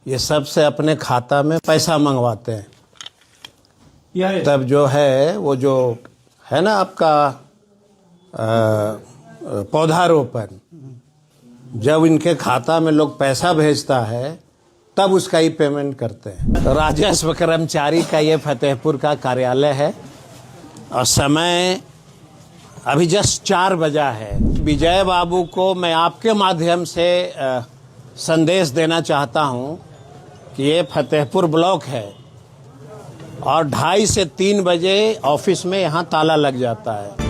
ये सबसे अपने खाता में पैसा मंगवाते हैं। तब जो है वो जो है ना आपका पौधारोपण, जब इनके खाता में लोग पैसा भेजता है तब उसका ही पेमेंट करते हैं। तो राजस्व कर्मचारी का ये फतेहपुर का कार्यालय है और समय अभी जस्ट 4 बजा है। विजय बाबू को मैं आपके माध्यम से संदेश देना चाहता हूं कि ये फतेहपुर ब्लॉक है और 2:30 से 3 बजे ऑफिस में यहाँ ताला लग जाता है।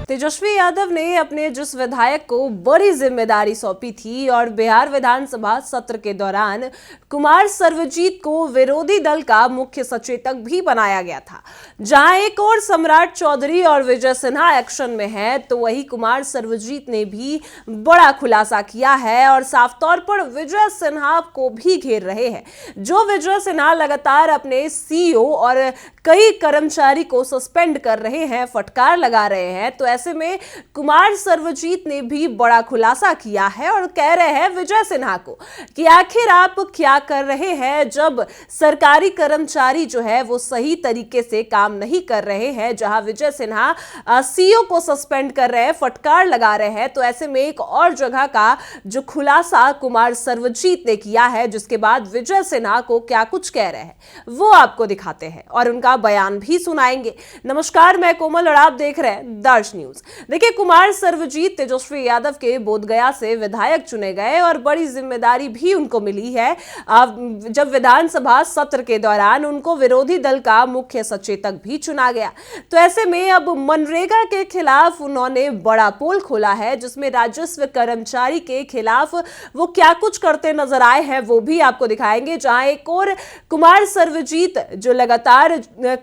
तेजस्वी यादव ने अपने जिस विधायक को बड़ी जिम्मेदारी सौंपी थी और बिहार विधानसभा सत्र के दौरान कुमार सर्वजीत को विरोधी दल का मुख्य सचेतक भी बनाया गया था। जहां एक और सम्राट चौधरी और विजय सिन्हा एक्शन में है, तो वही कुमार सर्वजीत ने भी बड़ा खुलासा किया है और साफ तौर पर विजय सिन्हा को भी घेर रहे हैं। जो विजय सिन्हा लगातार अपने सीईओ और कई कर्मचारी को सस्पेंड कर रहे हैं, फटकार लगा रहे हैं, तो ऐसे में कुमार सर्वजीत ने भी बड़ा खुलासा किया है और कह रहे हैं विजय सिन्हा को कि आखिर आप क्या कर रहे हैं जब सरकारी कर्मचारी जो है वो सही तरीके से काम नहीं कर रहे हैं। जहां विजय सिन्हा सीईओ को सस्पेंड कर रहे हैं, फटकार लगा रहे हैं, तो ऐसे में एक और जगह का जो खुलासा कुमार सर्वजीत ने किया है, जिसके बाद विजय सिन्हा को क्या कुछ कह रहे हैं वो आपको दिखाते हैं और उनका बयान भी सुनाएंगे। नमस्कार, मैं कोमल और आप देख रहे हैं दर्श न्यूज। देखिए, कुमार सर्वजीत तेजस्वी यादव के बोधगया से विधायक चुने गए और बड़ी जिम्मेदारी भी उनको मिली है। जब विधानसभा सत्र के दौरान उनको विरोधी दल का मुख्य सचेतक भी चुना गया, तो ऐसे में अब मनरेगा के खिलाफ उन्होंने बड़ा पोल खोला है, जिसमें राजस्व कर्मचारी के खिलाफ वो क्या कुछ करते नजर आए हैं वो भी आपको दिखाएंगे। जहां एक और कुमार सर्वजीत जो लगातार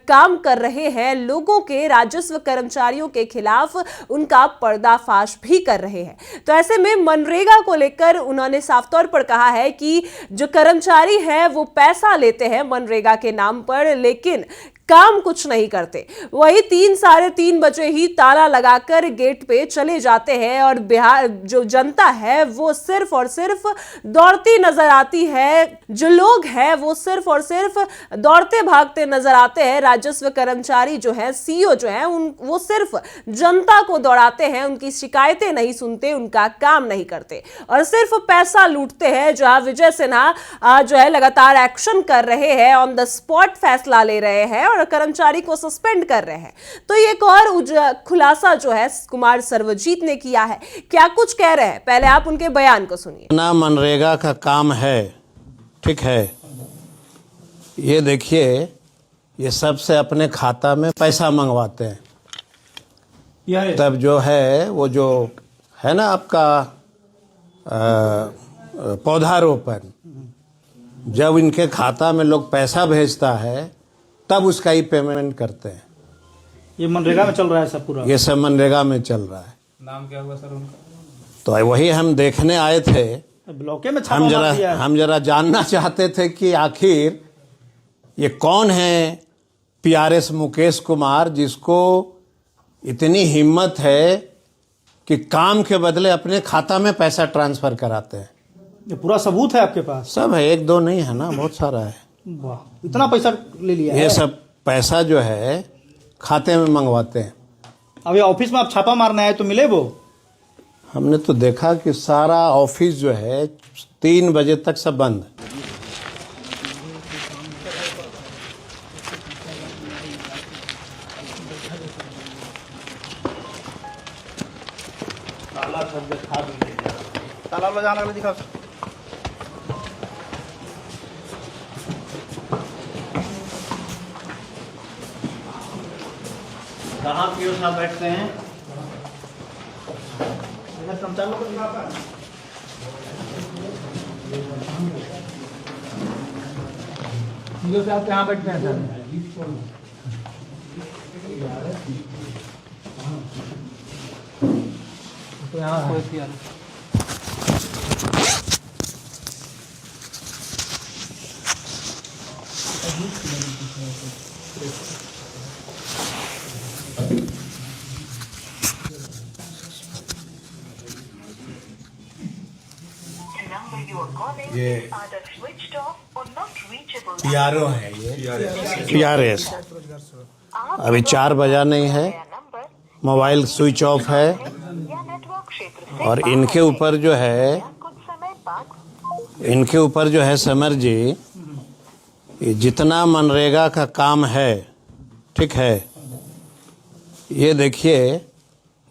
काम कर रहे हैं, लोगों के राजस्व कर्मचारियों के खिलाफ उनका पर्दाफाश भी कर रहे हैं। तो ऐसे में मनरेगा को लेकर उन्होंने साफ तौर पर कहा है कि जो कर्मचारी हैं वो पैसा लेते हैं मनरेगा के नाम पर, लेकिन काम कुछ नहीं करते। वही 3 साढ़े 3 बजे ही ताला लगाकर गेट पे चले जाते हैं और बिहार जो जनता है वो सिर्फ और सिर्फ दौड़ती नजर आती है। जो लोग हैं वो सिर्फ और सिर्फ दौड़ते भागते नजर आते हैं। राजस्व कर्मचारी जो है, सीईओ जो है, वो सिर्फ जनता को दौड़ाते हैं, उनकी शिकायतें नहीं सुनते, उनका काम नहीं करते और सिर्फ पैसा लूटते हैं। जहां विजय सिन्हा जो है लगातार एक्शन कर रहे हैं, ऑन द स्पॉट फैसला ले रहे हैं और कर्मचारी को सस्पेंड कर रहे हैं। तो एक और खुलासा जो है कुमार सर्वजीत ने किया है, क्या कुछ कह रहे हैं, पहले आप उनके बयान को सुनिए। ना मनरेगा का काम है, ठीक है, ये देखिए, ये सबसे अपने खाता में पैसा मंगवाते हैं। तब जो है वो जो है ना आपका पौधारोपण, जब इनके खाता में लोग पैसा भेजता है तब उसका ही पेमेंट करते हैं। ये मनरेगा में चल रहा है सब पूरा? ये सब मनरेगा में चल रहा है। नाम क्या हुआ सर उनका? तो वही हम देखने आए थे, ब्लॉके में हम जरा जानना चाहते थे कि आखिर ये कौन है पीआरएस मुकेश कुमार, जिसको इतनी हिम्मत है कि काम के बदले अपने खाता में पैसा ट्रांसफर कराते हैं। ये पूरा सबूत है आपके पास? सब है, 1-2 नहीं है ना, बहुत सारा है। वाह, इतना पैसा ले लिया है? ये सब पैसा जो है खाते में मंगवाते हैं। अभी ऑफिस में आप छापा मारना है तो मिले वो? हमने तो देखा कि सारा ऑफिस जो है 3 बजे तक सब बंद। ताला लगाने वाला दिखाओ। कहाँ पीओ साहब बैठते हैं? पीओ साहब कहाँ बैठते हैं सर? तो यहाँ number you are calling ये PRO है, ये PRS। अभी 4 बजा नहीं है, मोबाइल स्विच ऑफ है और इनके ऊपर जो है समर जी, ये जितना मनरेगा का काम है, ठीक है, ये देखिए,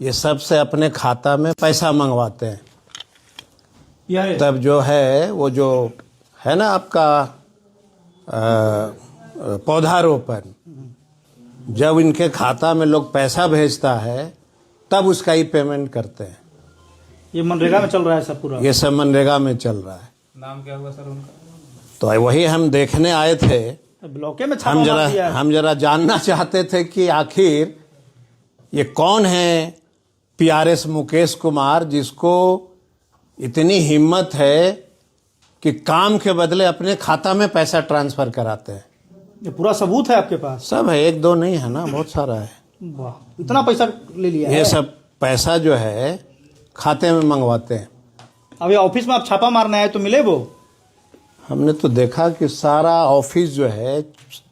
ये सबसे अपने खाता में पैसा मंगवाते हैं। तब जो है वो जो है ना आपका पौधारोपण, जब इनके खाता में लोग पैसा भेजता है तब उसका ही पेमेंट करते हैं। ये मनरेगा में चल रहा है सब पूरा? ये सब मनरेगा में चल रहा है। नाम क्या हुआ सर उनका? तो वही हम देखने आए थे, ब्लॉके में छापा मार दिया है। हम जरा जानना चाहते थे कि आखिर ये कौन है PRS मुकेश कुमार, जिसको इतनी हिम्मत है कि काम के बदले अपने खाता में पैसा ट्रांसफर कराते हैं। ये पूरा सबूत है आपके पास? सब है, 1-2 नहीं है ना, बहुत सारा है। वाह, इतना पैसा ले लिया ये है? सब पैसा जो है खाते में मंगवाते हैं। अभी ऑफिस में आप छापा मारने आए तो मिले वो? हमने तो देखा कि सारा ऑफिस जो है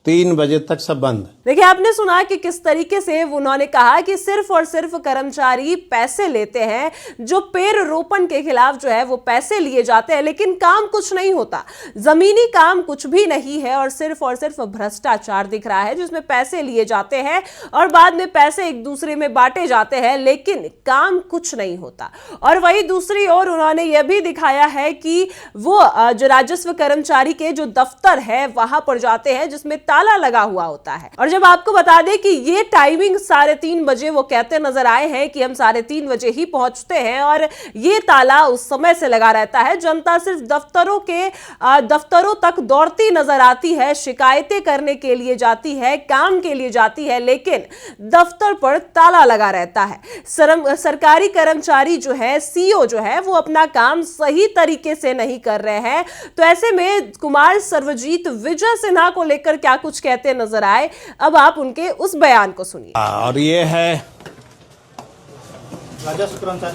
3 बजे तक सब बंद। देखिए, आपने सुना कि किस तरीके से उन्होंने कहा कि सिर्फ और सिर्फ कर्मचारी पैसे लेते हैं, जो पेड़ रोपण के खिलाफ जो है वो पैसे लिए जाते हैं, लेकिन काम कुछ नहीं होता, जमीनी काम कुछ भी नहीं है और सिर्फ भ्रष्टाचार दिख रहा है, जिसमें पैसे लिए जाते हैं और बाद में पैसे एक दूसरे में बांटे जाते हैं, लेकिन काम कुछ नहीं होता। और वही दूसरी ओर उन्होंने यह भी दिखाया है कि वो जो राजस्व कर्मचारी के जो दफ्तर है वहां पर जाते हैं, जिसमें ताला लगा हुआ होता है। और जब आपको बता दें कि ये टाइमिंग 3:30 बजे वो कहते नजर आए हैं कि हम 3:30 बजे ही पहुंचते हैं और ये ताला उस समय से लगा रहता है। जनता सिर्फ दफ्तरों तक दौड़ती नजर आती है, शिकायतें करने के लिए जाती है, काम के लिए जाती है, लेकिन दफ्तर पर ताला लगा रहता है। सरकारी कर्मचारी जो है, CEO जो है, वो अपना काम सही तरीके से नहीं कर रहे हैं। तो ऐसे में कुमार सर्वजीत विजय सिन्हा को लेकर क्या कुछ कहते नजर आए, अब आप उनके उस बयान को सुनिए। और ये है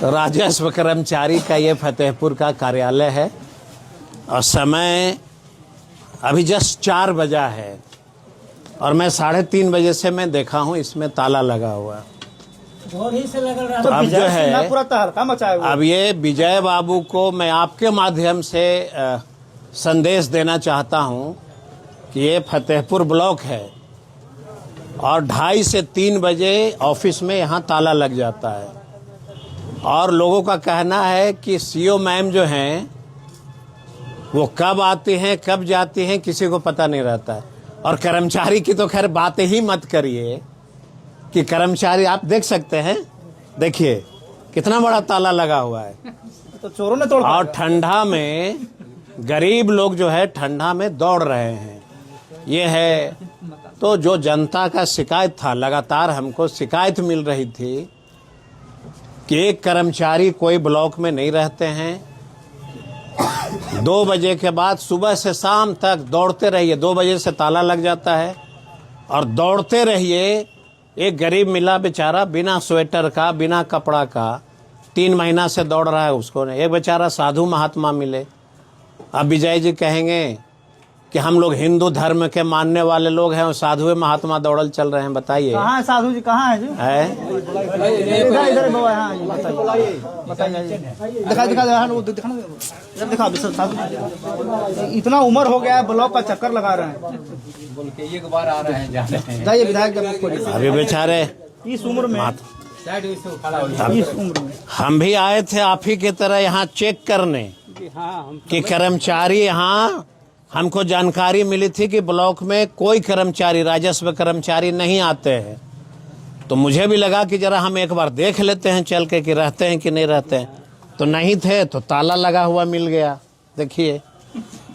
राजस्व कर्मचारी का, ये फतेहपुर का कार्यालय है और समय अभी जस्ट 4 बजा है और मैं 3:30 बजे से मैं देखा हूं इसमें ताला लगा हुआ। तो अब जो है पूरा तहलका मचाया हुआ है। अब ये विजय बाबू को मैं आपके माध्यम से संदेश देना चाहता हूं कि ये फतेहपुर ब्लॉक है और 2:30 से 3 बजे ऑफिस में यहाँ ताला लग जाता है और लोगों का कहना है कि CO मैम जो हैं वो कब आती हैं कब जाती हैं किसी को पता नहीं रहता है। और कर्मचारी की तो खैर बात ही मत करिए कि कर्मचारी आप देख सकते हैं, देखिए कितना बड़ा ताला लगा हुआ है। तो चोरों ने तोड़ और ठंडा में गरीब लोग जो है ठंडा में दौड़ रहे हैं। ये है तो जो जनता का शिकायत था, लगातार हमको शिकायत मिल रही थी कि एक कर्मचारी कोई ब्लॉक में नहीं रहते हैं। 2 बजे के बाद सुबह से शाम तक दौड़ते रहिए, 2 बजे से ताला लग जाता है और दौड़ते रहिए। एक गरीब मिला बेचारा बिना स्वेटर का, बिना कपड़ा का 3 महीना से दौड़ रहा है, उसको नहीं। एक बेचारा साधु महात्मा मिले। अब विजय जी कहेंगे कि हम लोग हिंदू धर्म के मानने वाले लोग हैं और साधु महात्मा दौड़ल चल रहे हैं, बताइए कहाँ है साधु जी? कहाँ है जी? इधर बाबा, हाँ बताइए। दिखा साधु, इतना उम्र हो गया है, ब्लॉक का चक्कर लगा रहे हैं, बोल के एक बार आ रहे हैं। जाइए विधायक अभी बेचारे इस उम्र में, हम भी आए थे आप ही की तरह यहाँ चेक करने कि कर्मचारी, यहाँ हमको जानकारी मिली थी कि ब्लॉक में कोई कर्मचारी, राजस्व कर्मचारी नहीं आते हैं। तो मुझे भी लगा कि जरा हम एक बार देख लेते हैं चल के कि रहते हैं कि नहीं रहते हैं। तो नहीं थे तो ताला लगा हुआ मिल गया, देखिए।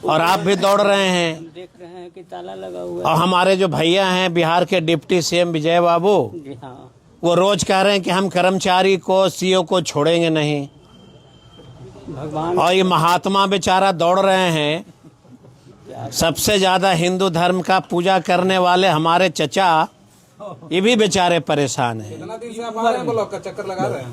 और आप भी दौड़ रहे हैं, देख रहे हैं कि ताला लगा हुआ और हमारे जो भैया हैं बिहार के डिप्टी CM विजय बाबू, है। हाँ, वो रोज कह रहे हैं कि हम कर्मचारी को, CO को छोड़ेंगे नहीं। भगवान और ये महात्मा बेचारा दौड़ रहे हैं। सबसे ज्यादा हिंदू धर्म का पूजा करने वाले हमारे चचा, ये भी बेचारे परेशान हैं। ब्लॉक का चक्कर लगा रहे हैं।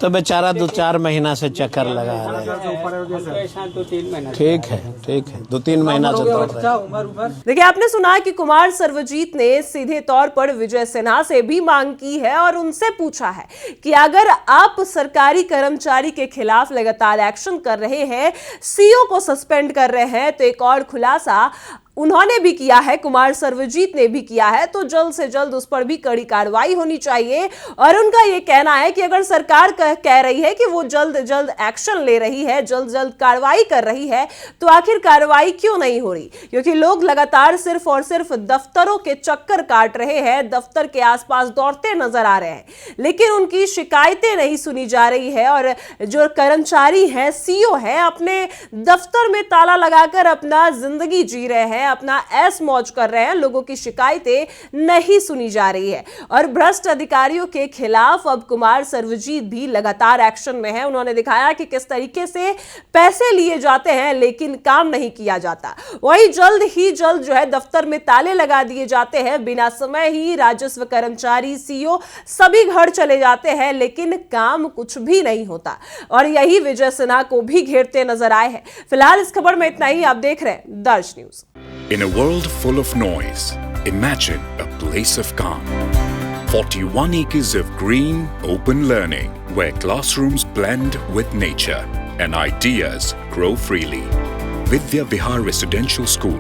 तो बेचारा 2-4 महीना से चक्कर लगा रहा है। ऐसा 2-3 महीना ठीक है 2-3 महीना से दौड़ रहे हैं। देखिए, आपने सुना कि कुमार सर्वजीत ने सीधे तौर पर विजय सिन्हा से भी मांग की है और उनसे पूछा है कि अगर आप सरकारी कर्मचारी के खिलाफ लगातार एक्शन कर रहे हैं, सीओ को सस्पेंड कर रहे हैं, तो एक और खुलासा उन्होंने भी किया है, कुमार सर्वजीत ने भी किया है, तो जल्द से जल्द उस पर भी कड़ी कार्रवाई होनी चाहिए। और उनका यह कहना है कि अगर सरकार कह रही है कि वो जल्द जल्द एक्शन ले रही है, जल्द जल्द कार्रवाई कर रही है, तो आखिर कार्रवाई क्यों नहीं हो रही? क्योंकि लोग लगातार सिर्फ और सिर्फ दफ्तरों के चक्कर काट रहे हैं, दफ्तर के आसपास दौड़ते नजर आ रहे हैं, लेकिन उनकी शिकायतें नहीं सुनी जा रही है। और जो कर्मचारी हैं, सीओ हैं, अपने दफ्तर में ताला लगाकर अपना जिंदगी जी रहे हैं, अपना ऐश मौज कर रहे हैं, लोगों की शिकायतें नहीं सुनी जा रही है। और भ्रष्ट अधिकारियों के खिलाफ अब कुमार सर्वजीत भी लगातार एक्शन में है। उन्होंने दिखाया कि किस तरीके से पैसे लिए जाते हैं लेकिन काम नहीं किया जाता। वही जल्द ही जल्द जो है दफ्तर में ताले लगा दिए जाते हैं, बिना समय ही राजस्व कर्मचारी, सीओ सभी घर चले जाते हैं, लेकिन काम कुछ भी नहीं होता। और यही विजय सिन्हा को भी घेरते नजर आए हैं। फिलहाल इस खबर में इतना ही। आप देख रहे हैं दर्श news. In a world full of noise, imagine a place of calm. 41 acres of green, open learning, where classrooms blend with nature and ideas grow freely. Vidya Vihar Residential School,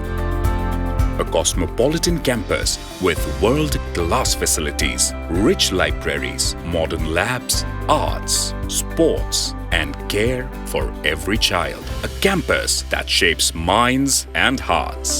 a cosmopolitan campus with world-class facilities, rich libraries, modern labs, arts, sports, and care for every child. A campus that shapes minds and hearts.